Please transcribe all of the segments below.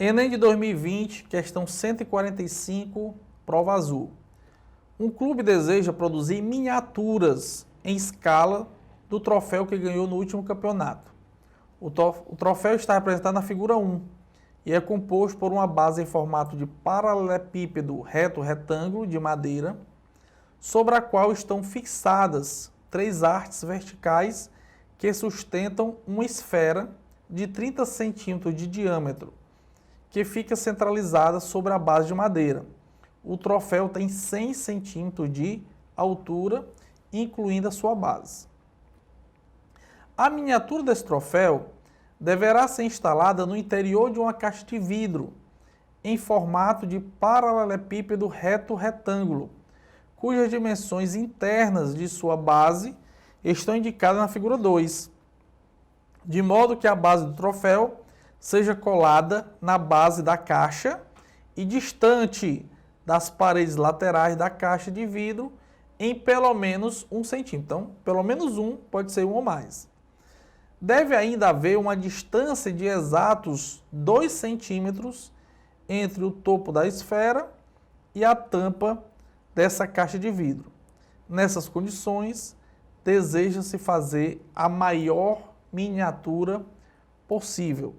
Enem de 2020, questão 145, prova azul. Um clube deseja produzir miniaturas em escala do troféu que ganhou no último campeonato. O troféu está representado na figura 1 e é composto por uma base em formato de paralelepípedo reto-retângulo de madeira, sobre a qual estão fixadas 3 hastes verticais que sustentam uma esfera de 30 centímetros de diâmetro, que fica centralizada sobre a base de madeira. O troféu tem 100 centímetros de altura, incluindo a sua base. A miniatura desse troféu deverá ser instalada no interior de uma caixa de vidro, em formato de paralelepípedo reto-retângulo, cujas dimensões internas de sua base estão indicadas na figura 2, de modo que a base do troféu seja colada na base da caixa e distante das paredes laterais da caixa de vidro em pelo menos 1 centímetro. Então, pelo menos um, pode ser um ou mais. Deve ainda haver uma distância de exatos 2 centímetros entre o topo da esfera e a tampa dessa caixa de vidro. Nessas condições, deseja-se fazer a maior miniatura possível.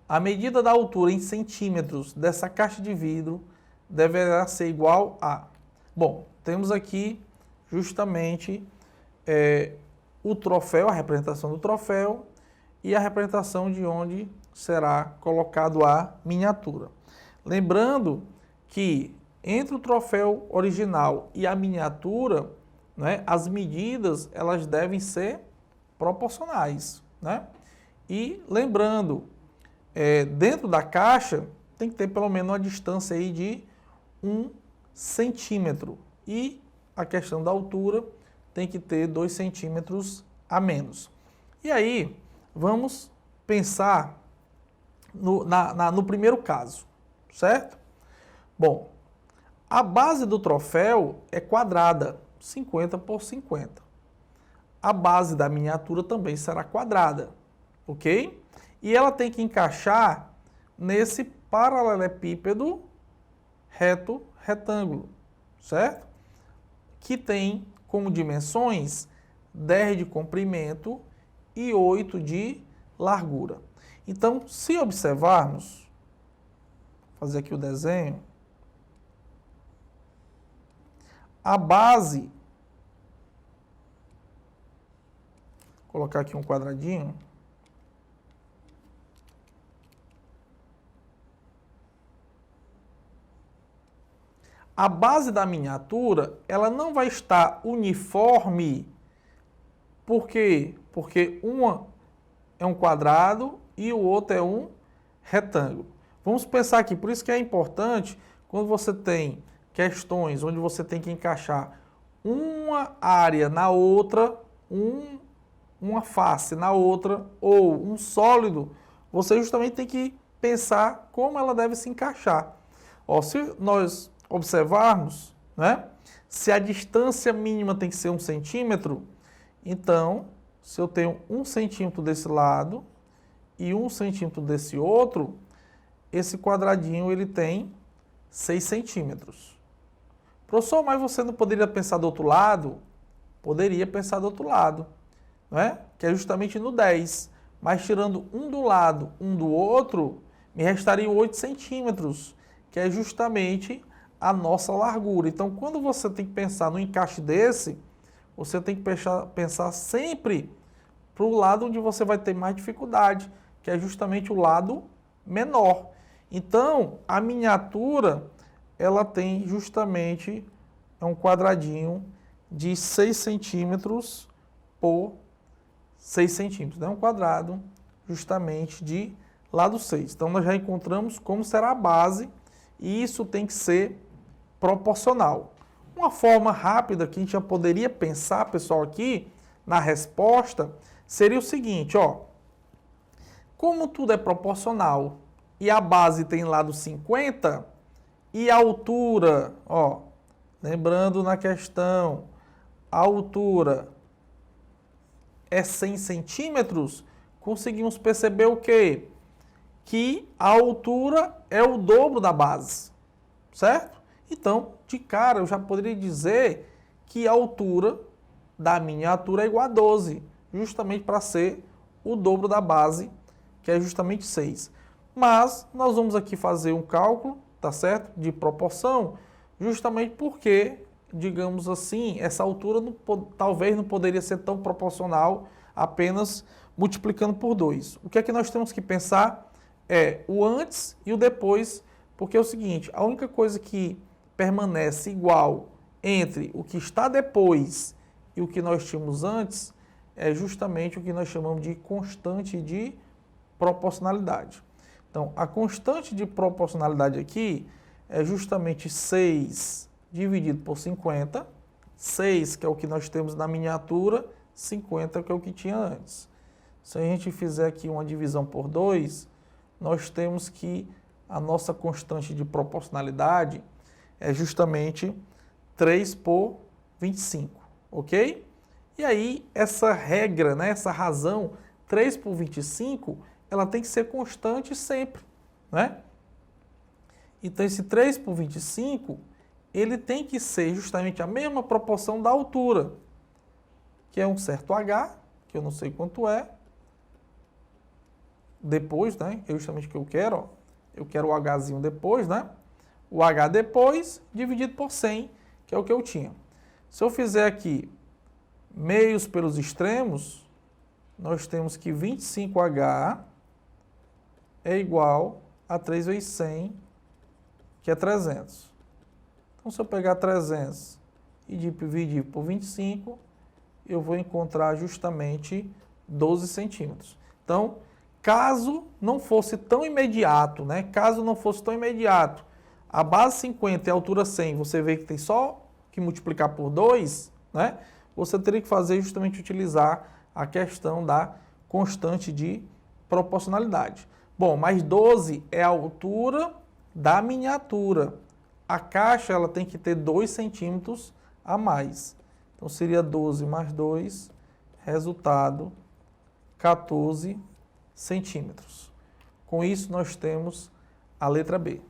A medida da altura em centímetros dessa caixa de vidro deverá ser igual a... Bom, temos aqui justamente o troféu, a representação do troféu e a representação de onde será colocado a miniatura. Lembrando que entre o troféu original e a miniatura, né, as medidas elas devem ser proporcionais, né? E lembrando, dentro da caixa tem que ter pelo menos uma distância aí de 1 centímetro e a questão da altura tem que ter 2 centímetros a menos. E aí, vamos pensar no primeiro caso, certo? Bom, a base do troféu é quadrada, 50 por 50. A base da miniatura também será quadrada, ok? E ela tem que encaixar nesse paralelepípedo reto-retângulo, certo? Que tem como dimensões 10 de comprimento e 8 de largura. Então, se observarmos, vou fazer aqui o desenho, a base, vou colocar aqui um quadradinho, a base da miniatura, ela não vai estar uniforme. Por quê? Porque uma é um quadrado e o outro é um retângulo. Vamos pensar aqui, por isso que é importante, quando você tem questões onde você tem que encaixar uma área na outra, uma face na outra, ou um sólido, você justamente tem que pensar como ela deve se encaixar. Ó, se nós observarmos, né, se a distância mínima tem que ser 1 centímetro, então, se eu tenho 1 centímetro desse lado e 1 centímetro desse outro, esse quadradinho ele tem 6 centímetros. Professor, mas você não poderia pensar do outro lado? Poderia pensar do outro lado, né? Que é justamente no 10. Mas tirando um do lado, um do outro, me restariam 8 centímetros, que é justamente a nossa largura. Então, quando você tem que pensar no encaixe desse, você tem que pensar sempre para o lado onde você vai ter mais dificuldade, que é justamente o lado menor. Então, a miniatura, ela tem justamente um quadradinho de 6 centímetros por 6 centímetros. É um quadrado justamente de lado 6. Então, nós já encontramos como será a base e isso tem que ser proporcional. Uma forma rápida que a gente já poderia pensar, pessoal, aqui na resposta, seria o seguinte, ó. Como tudo é proporcional e a base tem lado 50 e a altura, ó, lembrando na questão, a altura é 100 centímetros, conseguimos perceber o quê? que a altura é o dobro da base, certo? Então, de cara, eu já poderia dizer que a altura da miniatura é igual a 12, justamente para ser o dobro da base, que é justamente 6. Mas nós vamos aqui fazer um cálculo, tá certo? De proporção, justamente porque, digamos assim, essa altura talvez não poderia ser tão proporcional apenas multiplicando por 2. O que é que nós temos que pensar é o antes e o depois, porque é o seguinte, a única coisa que permanece igual entre o que está depois e o que nós tínhamos antes é justamente o que nós chamamos de constante de proporcionalidade. Então, a constante de proporcionalidade aqui é justamente 6 dividido por 50. 6, que é o que nós temos na miniatura, 50, que é o que tinha antes. Se a gente fizer aqui uma divisão por 2, nós temos que a nossa constante de proporcionalidade é justamente 3 por 25, ok? E aí, essa regra, né, essa razão, 3 por 25, ela tem que ser constante sempre, né? Então, esse 3 por 25, ele tem que ser justamente a mesma proporção da altura, que é um certo H, que eu não sei quanto é, depois, né? É justamente o que eu quero, ó. Eu quero o Hzinho depois, né? O H depois, dividido por 100, que é o que eu tinha. Se eu fizer aqui meios pelos extremos, nós temos que 25H é igual a 3 vezes 100, que é 300. Então, se eu pegar 300 e dividir por 25, eu vou encontrar justamente 12 centímetros. Então, caso não fosse tão imediato, né? Caso não fosse tão imediato, a base 50 e a altura 100, você vê que tem só que multiplicar por 2, né? Você teria que fazer justamente utilizar a questão da constante de proporcionalidade. Bom, mas 12 é a altura da miniatura. A caixa ela tem que ter 2 centímetros a mais. Então seria 12 mais 2, resultado 14 centímetros. Com isso nós temos a letra B.